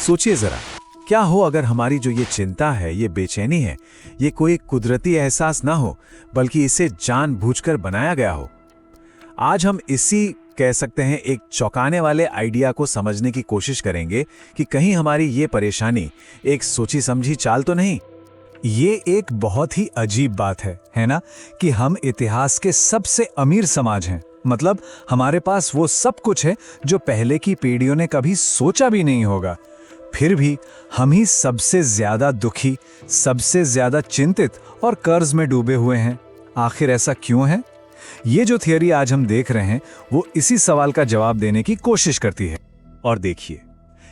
सोचिए जरा, क्या हो अगर हमारी जो ये चिंता है, ये बेचैनी है, ये कोई कुदरती एहसास ना हो, बल्कि इसे जानबूझकर बनाया गया हो। आज हम इसी कह सकते हैं एक चौंकाने वाले आइडिया को समझने की कोशिश करेंगे कि कहीं हमारी ये परेशानी एक सोची समझी चाल तो नहीं। ये एक बहुत ही अजीब बात है ना, कि हम इतिहास के सबसे अमीर समाज हैं। मतलब हमारे पास वो सब कुछ है जो पहले की पीढ़ियों ने कभी सोचा भी नहीं होगा। फिर भी हम ही सबसे ज्यादा दुखी, सबसे ज्यादा चिंतित और कर्ज में डूबे हुए हैं। आखिर ऐसा क्यों है? ये जो थियरी आज हम देख रहे हैं वो इसी सवाल का जवाब देने की कोशिश करती है। और देखिए,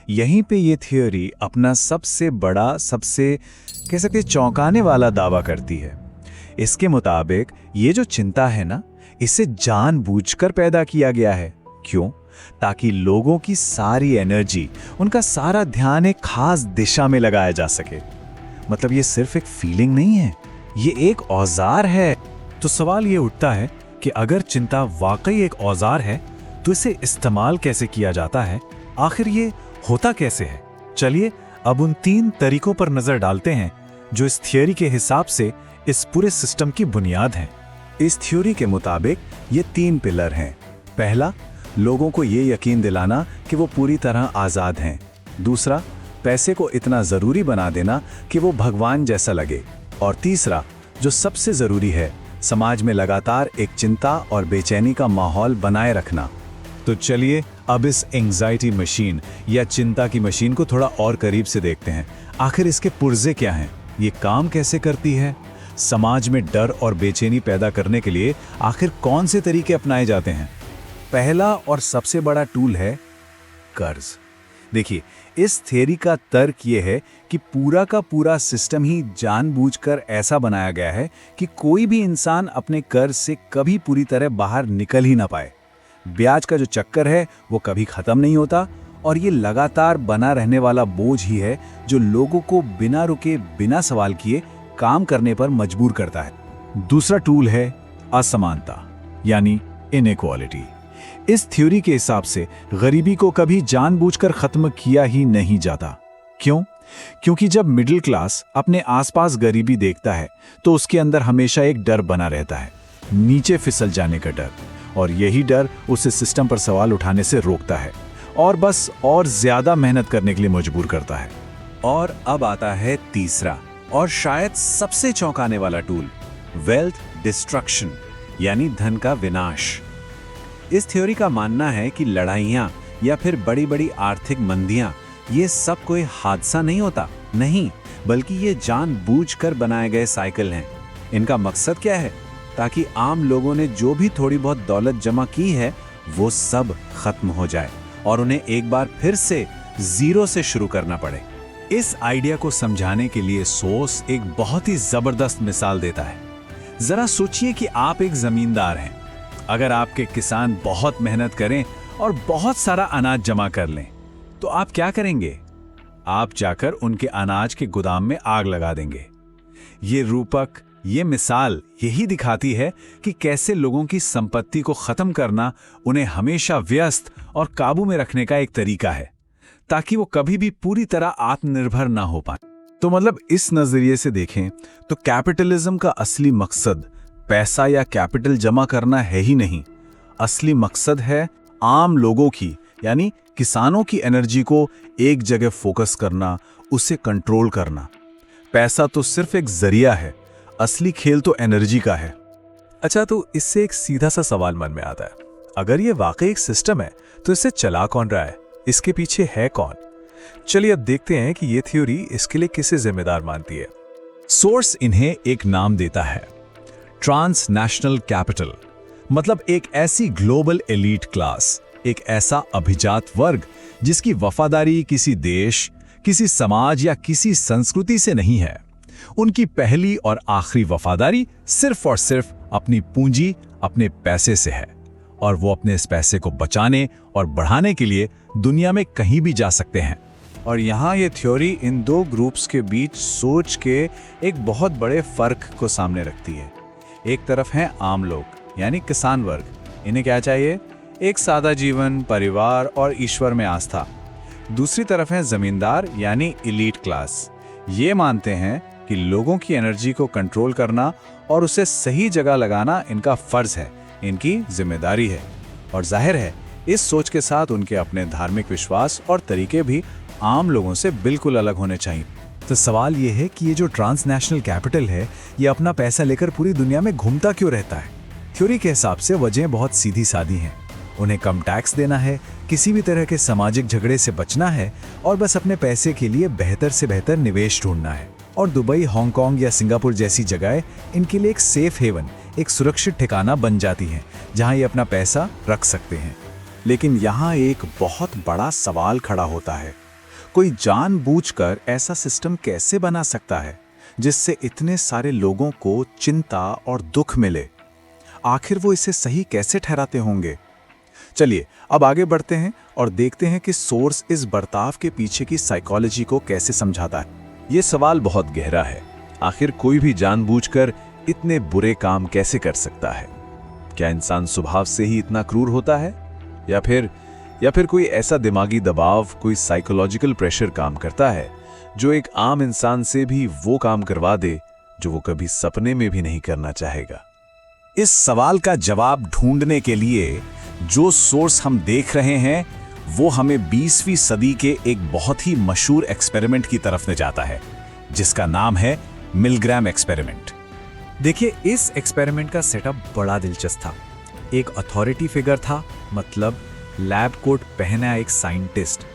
यहीं पे ये थियरी अपना सबसे बड़ा, सबसे कह सकते चौंकाने वाला दावा करती है। इसके मुताबिक ये जो चिंता है ना, इसे जानबूझकर पैदा किया गया है। क्यों? ताकि लोगों की सारी एनर्जी, उनका सारा ध्यान एक खास दिशा में लगाया जा सके। मतलब ये सिर्फ एक फीलिंग नहीं है, ये एक औजार है। तो सवाल ये उठता है कि अगर चिंता वाकई एक औजार है तो इसे इस्तेमाल कैसे किया जाता है? आखिर ये होता कैसे है? चलिए अब उन 3 तरीकों पर नजर डालते हैं जो इस थियरी के हिसाब से इस पूरे सिस्टम की बुनियाद हैं। इस थ्योरी के मुताबिक ये 3 पिलर हैं। पहला, लोगों को ये यकीन दिलाना कि वो पूरी तरह आज़ाद हैं। दूसरा, पैसे को इतना ज़रूरी बना देना कि वो भगवान जैसा लगे। और तीसरा, जो सबसे ज़रूरी है, समाज में लगातार एक चिंता और बेचैनी का माहौल बनाए रखना। तो चलिए अब इस एंग्जाइटी मशीन या चिंता की मशीन को थोड़ा और करीब से देखते हैं। आखिर इसके पुर्जे क्या हैं? ये काम कैसे करती है? समाज में डर और बेचैनी पैदा करने के लिए आखिर कौन से तरीके अपनाए जाते हैं? पहला और सबसे बड़ा टूल है कर्ज। देखिए, इस थ्योरी का तर्क ये है कि पूरा का पूरा सिस्टम ही जानबूझकर ऐसा बनाया गया है कि कोई भी इंसान अपने कर्ज से कभी पूरी तरह बाहर निकल ही ना पाए। ब्याज का जो चक्कर है वो कभी खत्म नहीं होता, और ये लगातार बना रहने वाला बोझ ही है जो लोगों को बिना रुके, बिना सवाल किए काम करने पर मजबूर करता है। दूसरा टूल है असमानता, यानी इनइक्वालिटी। इस थ्योरी के हिसाब से गरीबी को कभी जानबूझकर खत्म किया ही नहीं जाता। क्यों? क्योंकि जब मिडिल क्लास अपने आसपास गरीबी देखता है तो उसके अंदर हमेशा एक डर बना रहता है, नीचे फिसल जाने का डर। और यही डर उसे सिस्टम पर सवाल उठाने से रोकता है और बस और ज्यादा मेहनत करने के लिए मजबूर करता है। और अब आता है तीसरा और शायद सबसे चौंकाने वाला टूल, वेल्थ डिस्ट्रक्शन, यानी धन का विनाश। इस थ्योरी का मानना है कि लड़ाइयाँ या फिर बड़ी बड़ी आर्थिक मंदियाँ, ये सब कोई हादसा नहीं होता, नहीं, बल्कि ये जानबूझकर बनाए गए साइकिल हैं। इनका मकसद क्या है? ताकि आम लोगों ने जो भी थोड़ी बहुत दौलत जमा की है वो सब खत्म हो जाए और उन्हें एक बार फिर से जीरो से शुरू करना पड़े। इस आइडिया को समझाने के लिए सोस एक बहुत ही जबरदस्त मिसाल देता है। जरा सोचिए कि आप एक जमींदार हैं। अगर आपके किसान बहुत मेहनत करें और बहुत सारा अनाज जमा कर लें, तो आप क्या करेंगे? आप जाकर उनके अनाज के गोदाम में आग लगा देंगे। ये रूपक, ये मिसाल यही दिखाती है कि कैसे लोगों की संपत्ति को खत्म करना उन्हें हमेशा व्यस्त और काबू में रखने का एक तरीका है, ताकि वो कभी भी पूरी तरह आत्मनिर्भर ना हो पाए। तो मतलब इस नजरिए से देखें तो कैपिटलिज्म का असली मकसद पैसा या कैपिटल जमा करना है ही नहीं। असली मकसद है आम लोगों की, यानी किसानों की एनर्जी को एक जगह फोकस करना, उसे कंट्रोल करना। पैसा तो सिर्फ एक जरिया है, असली खेल तो एनर्जी का है। अच्छा, तो इससे एक सीधा सा सवाल मन में आता है, अगर ये वाकई एक सिस्टम है तो इसे चला कौन रहा है? इसके पीछे है कौन? चलिए अब देखते हैं कि ये थ्योरी इसके लिए किसे जिम्मेदार मानती है। सोर्स इन्हें एक नाम देता है, ट्रांसनेशनल कैपिटल। मतलब एक ऐसी ग्लोबल एलीट क्लास, एक ऐसा अभिजात वर्ग जिसकी वफादारी किसी देश, किसी समाज या किसी संस्कृति से नहीं है। उनकी पहली और आखिरी वफादारी सिर्फ और सिर्फ अपनी पूंजी, अपने पैसे से है, और वो अपने इस पैसे को बचाने और बढ़ाने के लिए दुनिया में कहीं भी जा सकते हैं। और यहाँ ये थ्योरी इन 2 ग्रुप्स के बीच सोच के एक बहुत बड़े फर्क को सामने रखती है। एक तरफ हैं आम लोग, यानी किसान वर्ग। इन्हें क्या चाहिए? एक सादा जीवन, परिवार और ईश्वर में आस्था। दूसरी तरफ है जमींदार यानी इलीट क्लास। ये मानते हैं कि लोगों की एनर्जी को कंट्रोल करना और उसे सही जगह लगाना इनका फर्ज है, इनकी जिम्मेदारी है। और जाहिर है इस सोच के साथ उनके अपने धार्मिक विश्वास और तरीके भी आम लोगों से बिल्कुल अलग होने चाहिए। तो सवाल ये है कि ये जो ट्रांसनेशनल कैपिटल है, ये अपना पैसा लेकर पूरी दुनिया में घूमता क्यों रहता है? थ्योरी के हिसाब से वजहें बहुत सीधी सादी हैं। उन्हें कम टैक्स देना है, किसी भी तरह के सामाजिक झगड़े से बचना है और बस अपने पैसे के लिए बेहतर से बेहतर निवेश ढूंढना है। और दुबई, हांगकांग या सिंगापुर जैसी जगहें इनके लिए एक सेफ हेवन, एक सुरक्षित ठिकाना बन जाती हैं, जहां ये अपना पैसा रख सकते हैं। लेकिन यहाँ एक बहुत बड़ा सवाल खड़ा होता है, कोई जानबूझकर ऐसा सिस्टम कैसे बना सकता है जिससे इतने सारे लोगों को चिंता और दुख मिले? आखिर वो इसे सही कैसे ठहराते होंगे? चलिए अब आगे बढ़ते हैं और देखते हैं कि सोर्स इस बर्ताव के पीछे की साइकोलॉजी को कैसे समझाता है। ये सवाल बहुत गहरा है। आखिर कोई भी जानबूझकर इतने बुरे काम कैसे कर सकता है? क्या इंसान स्वभाव से ही इतना क्रूर होता है, या फिर कोई ऐसा दिमागी दबाव, कोई साइकोलॉजिकल प्रेशर काम करता है जो एक आम इंसान से भी वो काम करवा दे जो वो कभी सपने में भी नहीं करना चाहेगा? इस सवाल का जवाब ढूंढने के लिए जो सोर्स हम देख रहे हैं वो हमें 20वीं सदी के एक बहुत ही मशहूर एक्सपेरिमेंट की तरफ ले जाता है, जिसका नाम है मिलग्राम एक्सपेरिमेंट। देखिए, इस एक्सपेरिमेंट का सेटअप बड़ा दिलचस्प था। एक अथॉरिटी फिगर था, मतलब लैब कोट पहना एक साइंटिस्ट,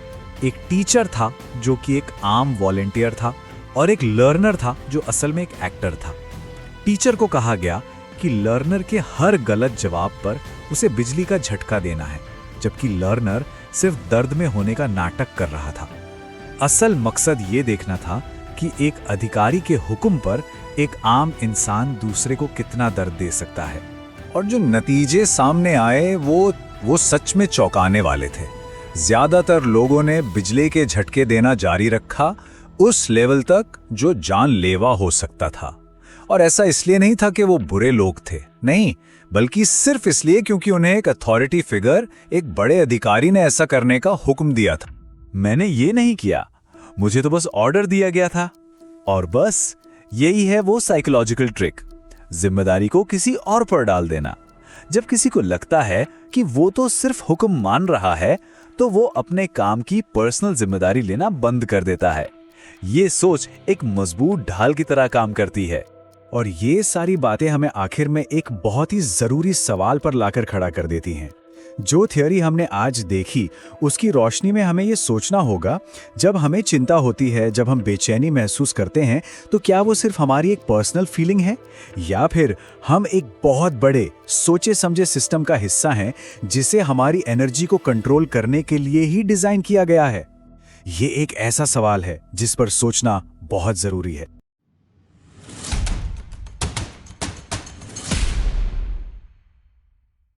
एक टीचर था जो कि एक आम वॉलंटियर था, और एक लर्नर था जो असल में एक एक्टर था। टीचर को कहा गया कि लर्नर के हर गलत जवाब पर उसे बिजली का झटका देना है, जबकि लर्नर सिर्फ दर्द में होने का नाटक कर रहा था। असल मकसद ये देखना था कि एक अधिकारी के हुक्म पर एक आम इंसान दूसरे को कितना दर्द दे सकता है। और जो नतीजे सामने आए वो सच में चौंकाने वाले थे। ज्यादातर लोगों ने बिजली के झटके देना जारी रखा, उस लेवल तक जो जानलेवा हो सकता था। और ऐसा इसलिए नहीं था कि वो बुरे लोग थे, नहीं, बल्कि सिर्फ इसलिए क्योंकि उन्हें एक अथॉरिटी फिगर, एक बड़े अधिकारी ने ऐसा करने का हुक्म दिया था। मैंने ये नहीं किया, मुझे तो बस ऑर्डर दिया गया था। और बस यही है वो साइकोलॉजिकल ट्रिक, जिम्मेदारी को किसी और पर डाल देना। जब किसी को लगता है कि वो तो सिर्फ हुक्म मान रहा है, तो वो अपने काम की पर्सनल जिम्मेदारी लेना बंद कर देता है। ये सोच एक मजबूत ढाल की तरह काम करती है। और ये सारी बातें हमें आखिर में एक बहुत ही जरूरी सवाल पर लाकर खड़ा कर देती हैं। जो थ्योरी हमने आज देखी, उसकी रोशनी में हमें ये सोचना होगा, जब हमें चिंता होती है, जब हम बेचैनी महसूस करते हैं, तो क्या वो सिर्फ हमारी एक पर्सनल फीलिंग है, या फिर हम एक बहुत बड़े सोचे समझे सिस्टम का हिस्सा हैं जिसे हमारी एनर्जी को कंट्रोल करने के लिए ही डिजाइन किया गया है? ये एक ऐसा सवाल है जिस पर सोचना बहुत जरूरी है।